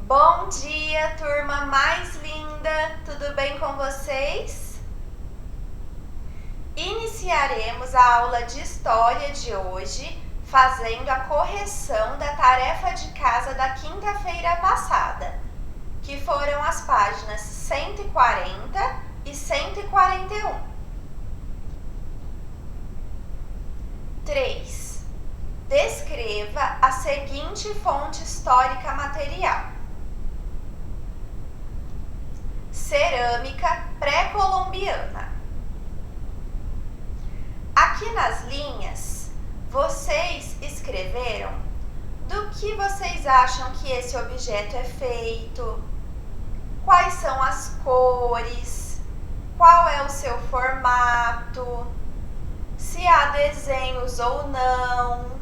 Bom dia, turma mais linda! Tudo bem com vocês? Iniciaremos a aula de História de hoje fazendo a correção da tarefa de casa da quinta-feira passada, que foram as páginas 140 e 141. 3. Descreva a seguinte fonte histórica material: cerâmica pré-colombiana. Aqui nas linhas, vocês escreveram do que vocês acham que esse objeto é feito, quais são as cores, qual é o seu formato, se há desenhos ou não.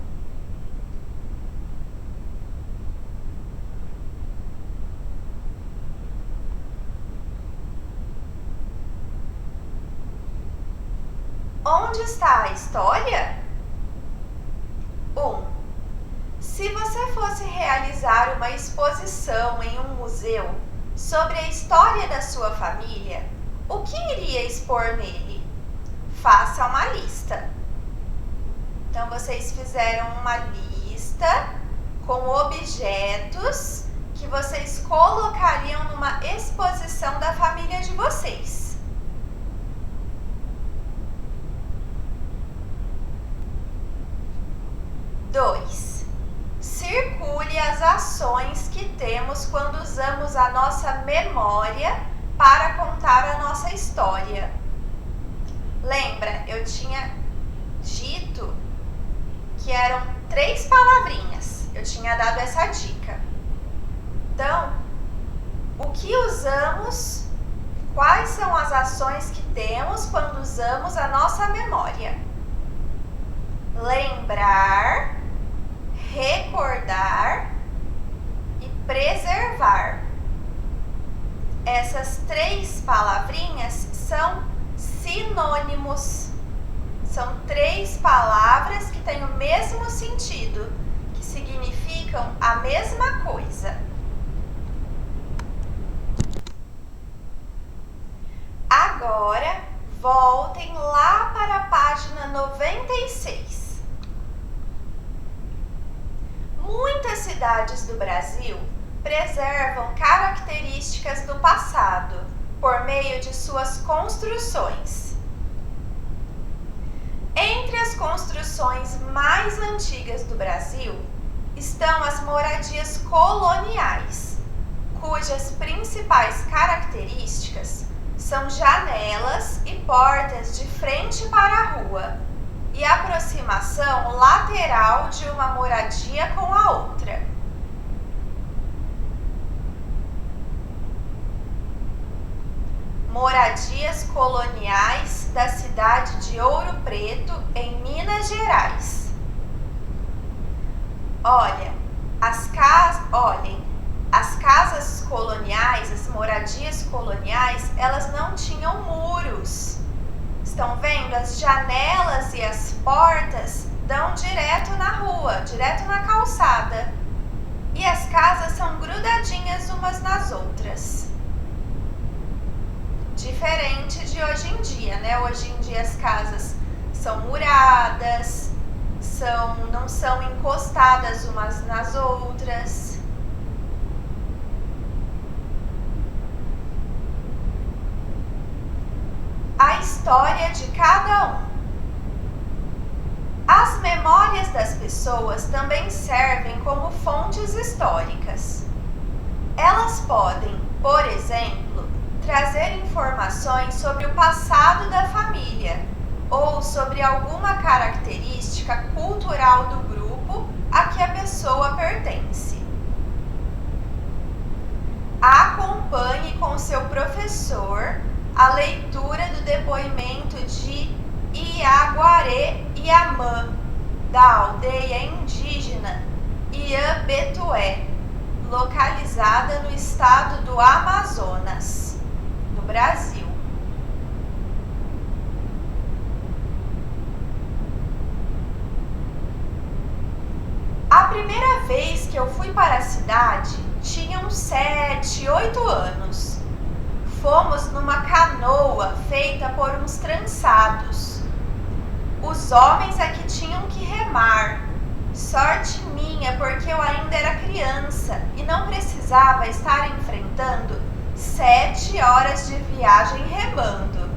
Onde está a história? 1. Se você fosse realizar uma exposição em um museu sobre a história da sua família, o que iria expor nele? Faça uma lista. Então, vocês fizeram uma lista com objetos que vocês colocariam numa exposição da família de vocês. 2. Circule as ações que temos quando usamos a nossa memória para contar a nossa história. Lembra, eu tinha dito que eram 3 palavrinhas. Eu tinha dado essa dica. Então, o que usamos, quais são as ações que temos quando usamos a nossa memória? Lembrar, recordar e preservar. Essas 3 palavrinhas são sinônimos. São 3 palavras que têm o mesmo sentido, que significam a mesma coisa. Agora, voltem lá para a página 96. Muitas cidades do Brasil preservam características do passado por meio de suas construções. Entre as construções mais antigas do Brasil estão as moradias coloniais, cujas principais características são janelas e portas de frente para a rua e aproximação lateral de uma moradia com a outra. Moradias coloniais da cidade de Ouro Preto, em Minas Gerais. Olhem, as casas coloniais, as moradias coloniais, elas não tinham muros. Estão vendo? As janelas e as portas dão direto na rua, direto na calçada. E as casas são grudadinhas umas nas outras. Diferente de hoje em dia, né? Hoje em dia as casas são muradas, não são encostadas umas nas outras. A história de cada um. As memórias das pessoas também servem como fontes históricas. Elas podem, por exemplo, trazer informações sobre o passado da família ou sobre alguma característica cultural do grupo a que a pessoa pertence. Acompanhe com seu professor a leitura do depoimento de Iaguaré Iamã, da aldeia indígena Iambetué, localizada no estado do Amazonas, no Brasil. A primeira vez que eu fui para a cidade, tinham 7 Fomos numa canoa feita por uns trançados. Os homens é que tinham que remar. Sorte minha, porque eu ainda era criança e não precisava estar enfrentando 7 horas de viagem remando.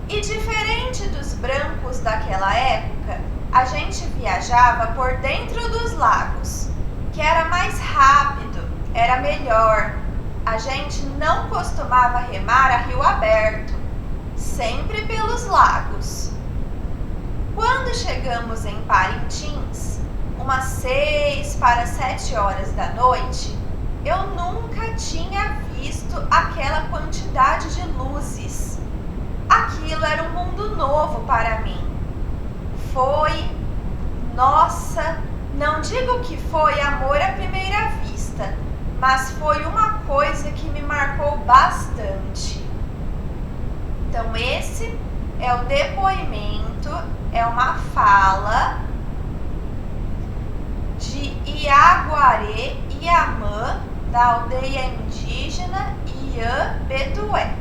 E diferente dos brancos daquela época, a gente viajava por dentro dos lagos, que era mais rápido, era melhor. A gente não costumava remar a rio aberto, sempre pelos lagos. Quando chegamos em Parintins, umas 6 para 7 horas da noite, eu nunca tinha visto aquela quantidade de luzes. Aquilo era um mundo novo para mim. Nossa, não digo que foi amor à primeira vista, mas foi uma coisa que me marcou bastante. Então esse é o depoimento, é uma fala de Iaguaré Iamã, da aldeia indígena Iã Betué.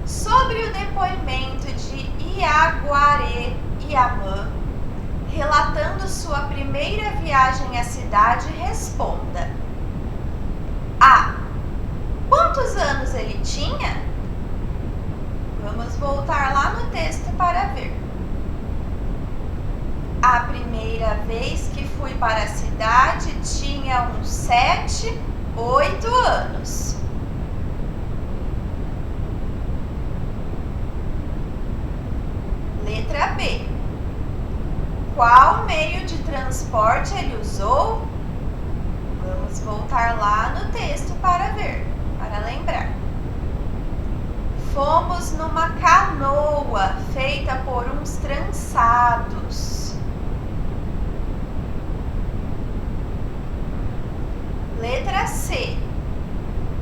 Sobre o depoimento de Iaguaré Iamã, relatando sua primeira viagem à cidade, responda: A. Quantos anos ele tinha? Vamos voltar lá no texto para ver. A primeira vez que fui para a cidade tinha uns 7, 8 anos. Letra B. Qual meio de transporte ele usou? Vamos voltar lá no texto para ver, para lembrar. Fomos numa canoa feita por uns trançados. Letra C.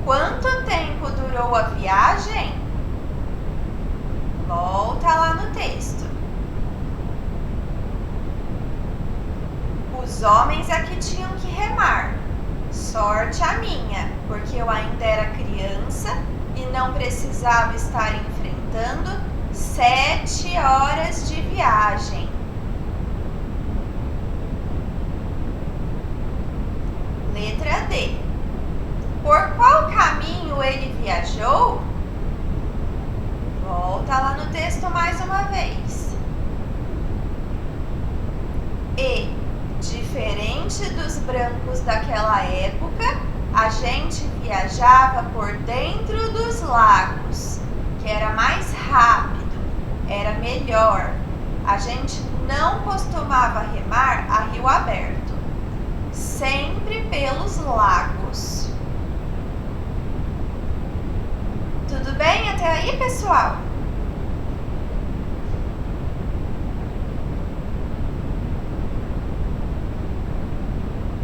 Quanto tempo durou a viagem? Volta lá no texto. Os homens é que tinham que remar. Sorte a minha, porque eu ainda era criança e não precisava estar enfrentando 7 horas de viagem. Letra D. Por qual caminho ele viajou? Volta lá no texto mais uma vez. E, diferente dos brancos daquela época, a gente viajava por dentro dos lagos, que era mais rápido, era melhor. A gente não costumava remar a rio aberto, sempre pelos lagos. Tudo bem até aí, pessoal?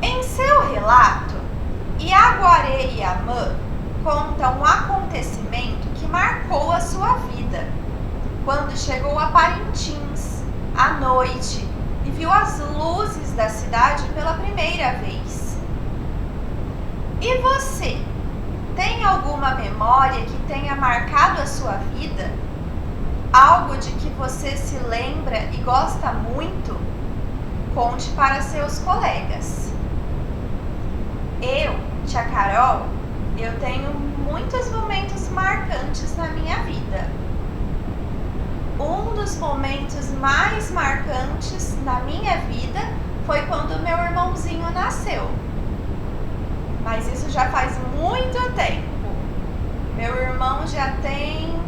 Em seu relato, Iaguaré Iamã conta um acontecimento que marcou a sua vida, quando chegou a Parintins, à noite, e viu as luzes da cidade pela primeira vez. E você? Tem alguma memória que tenha marcado a sua vida? Algo de que você se lembra e gosta muito? Conte para seus colegas. Eu, tia Carol, eu tenho muitos momentos marcantes na minha vida. Um dos momentos mais marcantes na minha vida foi quando meu irmãozinho nasceu. Mas isso já faz muito tempo. Meu irmão já tem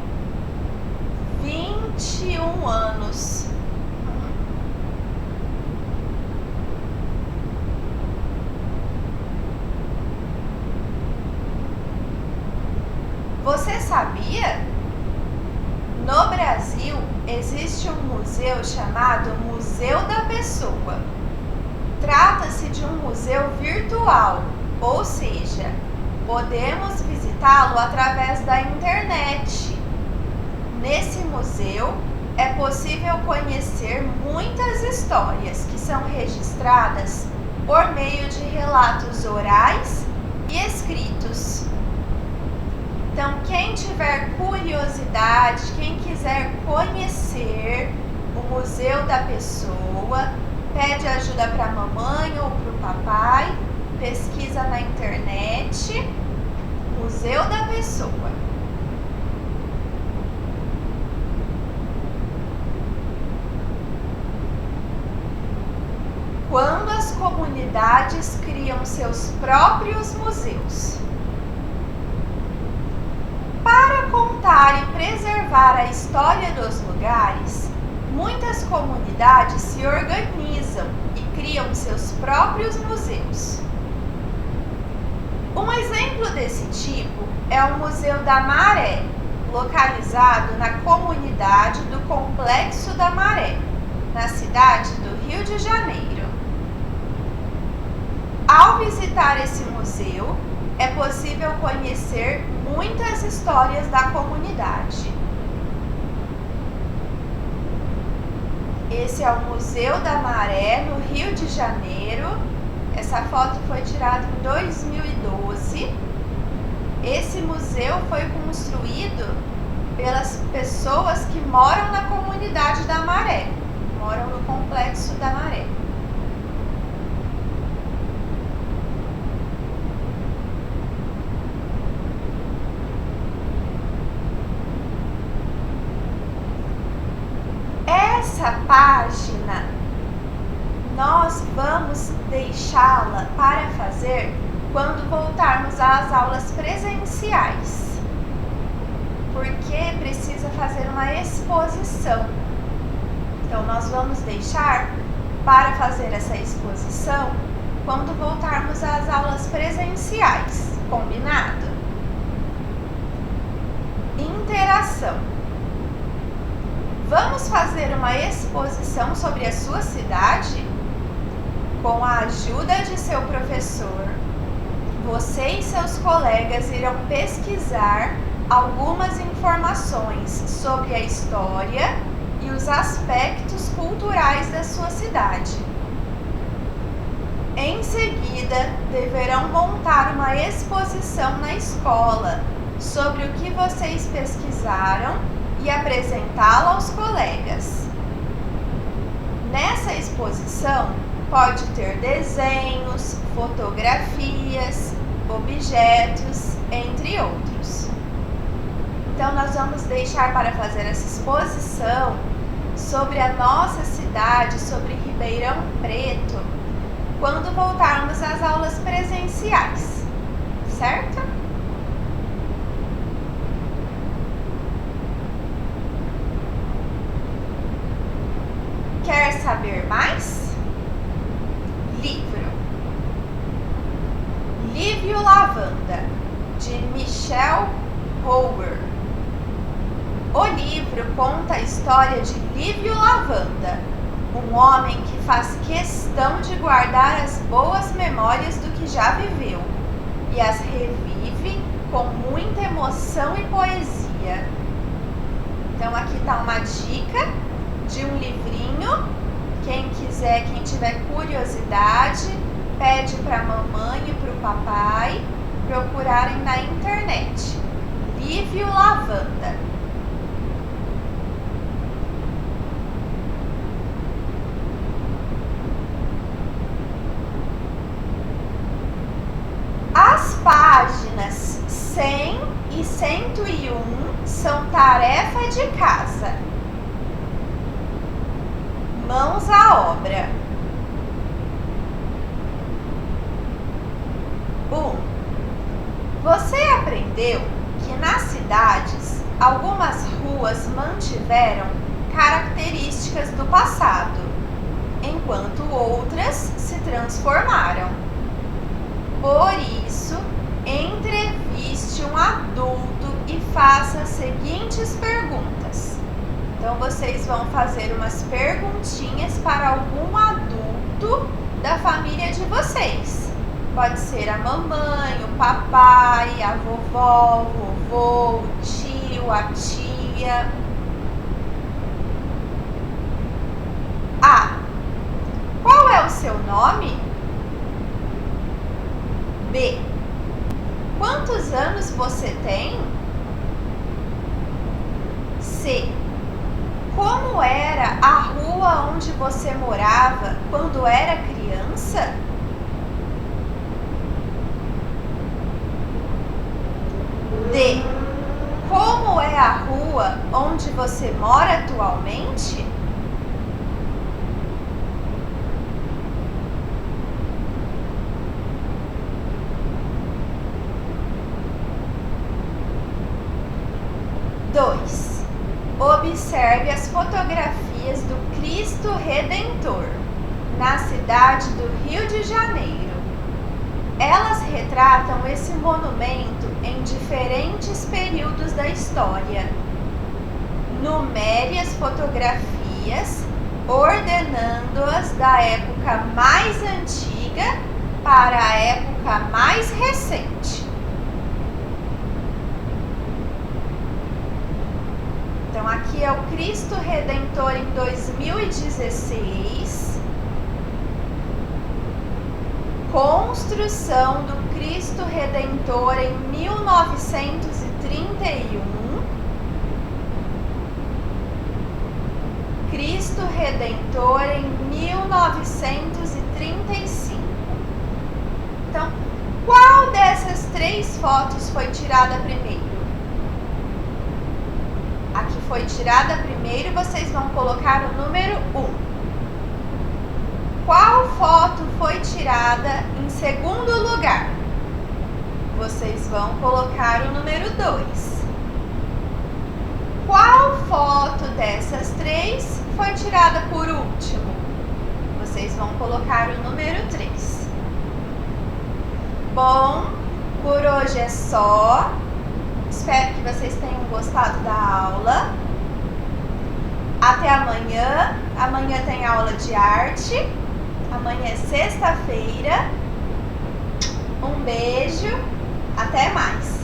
21 anos. Você sabia? No Brasil existe um museu chamado Museu da Pessoa. Trata-se de um museu virtual, ou seja, podemos visitá-lo através da internet. Nesse museu é possível conhecer muitas histórias histórias que são registradas por meio de relatos orais e escritos. Então, quem tiver curiosidade, quem quiser conhecer o Museu da Pessoa, pede ajuda para a mamãe ou para o papai, pesquisa na internet, Museu da Pessoa. Quando as comunidades criam seus próprios museus. Para contar e preservar a história dos lugares, muitas comunidades se organizam e criam seus próprios museus. Um exemplo desse tipo é o Museu da Maré, localizado na comunidade do Complexo da Maré, na cidade do Rio de Janeiro. Ao visitar esse museu, é possível conhecer muitas histórias da comunidade. Esse é o Museu da Maré, no Rio de Janeiro. Essa foto foi tirada em 2012. Esse museu foi construído pelas pessoas que moram na comunidade da Maré, moram no Complexo da Maré. Essa página nós vamos deixá-la para fazer quando voltarmos às aulas presenciais, porque precisa fazer uma exposição. Então nós vamos deixar para fazer essa exposição quando voltarmos às aulas presenciais, combinado? Interação. Vamos fazer uma exposição sobre a sua cidade? Com a ajuda de seu professor, você e seus colegas irão pesquisar algumas informações sobre a história e os aspectos culturais da sua cidade. Em seguida, deverão montar uma exposição na escola sobre o que vocês pesquisaram e apresentá-la aos colegas. Nessa exposição, pode ter desenhos, fotografias, objetos, entre outros. Então, nós vamos deixar para fazer essa exposição sobre a nossa cidade, sobre Ribeirão Preto, quando voltarmos às aulas presenciais, certo? Quer saber mais? Livro Lívio Lavanda, de Michel Howard. O livro conta a história de Lívio Lavanda, um homem que faz questão de guardar as boas memórias do que já viveu e as revive com muita emoção e poesia. Então aqui está uma dica de um livrinho. Quem quiser, quem tiver curiosidade, pede para a mamãe e para o papai procurarem na internet. Lívio Lavanda. As páginas 100 e 101 são tarefa de casa. Mãos à obra. 1. Você aprendeu que nas cidades algumas ruas mantiveram características do passado, enquanto outras se transformaram. Por isso, entreviste um adulto e faça as seguintes perguntas. Então, vocês vão fazer umas perguntinhas para algum adulto da família de vocês. Pode ser a mamãe, o papai, a vovó, o vovô, o tio, a tia. A. seu nome? B. Quantos anos você tem? C. Como era a rua onde você morava quando era criança? D. Como é a rua onde você mora atualmente? Dois. Observe as fotografias do Cristo Redentor na cidade do Rio de Janeiro. Elas retratam esse monumento em diferentes períodos da história. Numere as fotografias, ordenando-as da época mais antiga para a época mais recente. Então, aqui é o Cristo Redentor em 2016. Construção do Cristo Redentor em 1931. Cristo Redentor em 1935. Então, qual dessas três fotos foi tirada primeiro? A que foi tirada primeiro, vocês vão colocar o número 1. Qual foto foi tirada em segundo lugar? Vocês vão colocar o número 2. Qual foto dessas três foi tirada por último? Vocês vão colocar o número 3. Bom, por hoje é só. Espero que vocês tenham gostado da aula. Até amanhã. Amanhã tem aula de arte. Amanhã é sexta-feira. Um beijo. Até mais.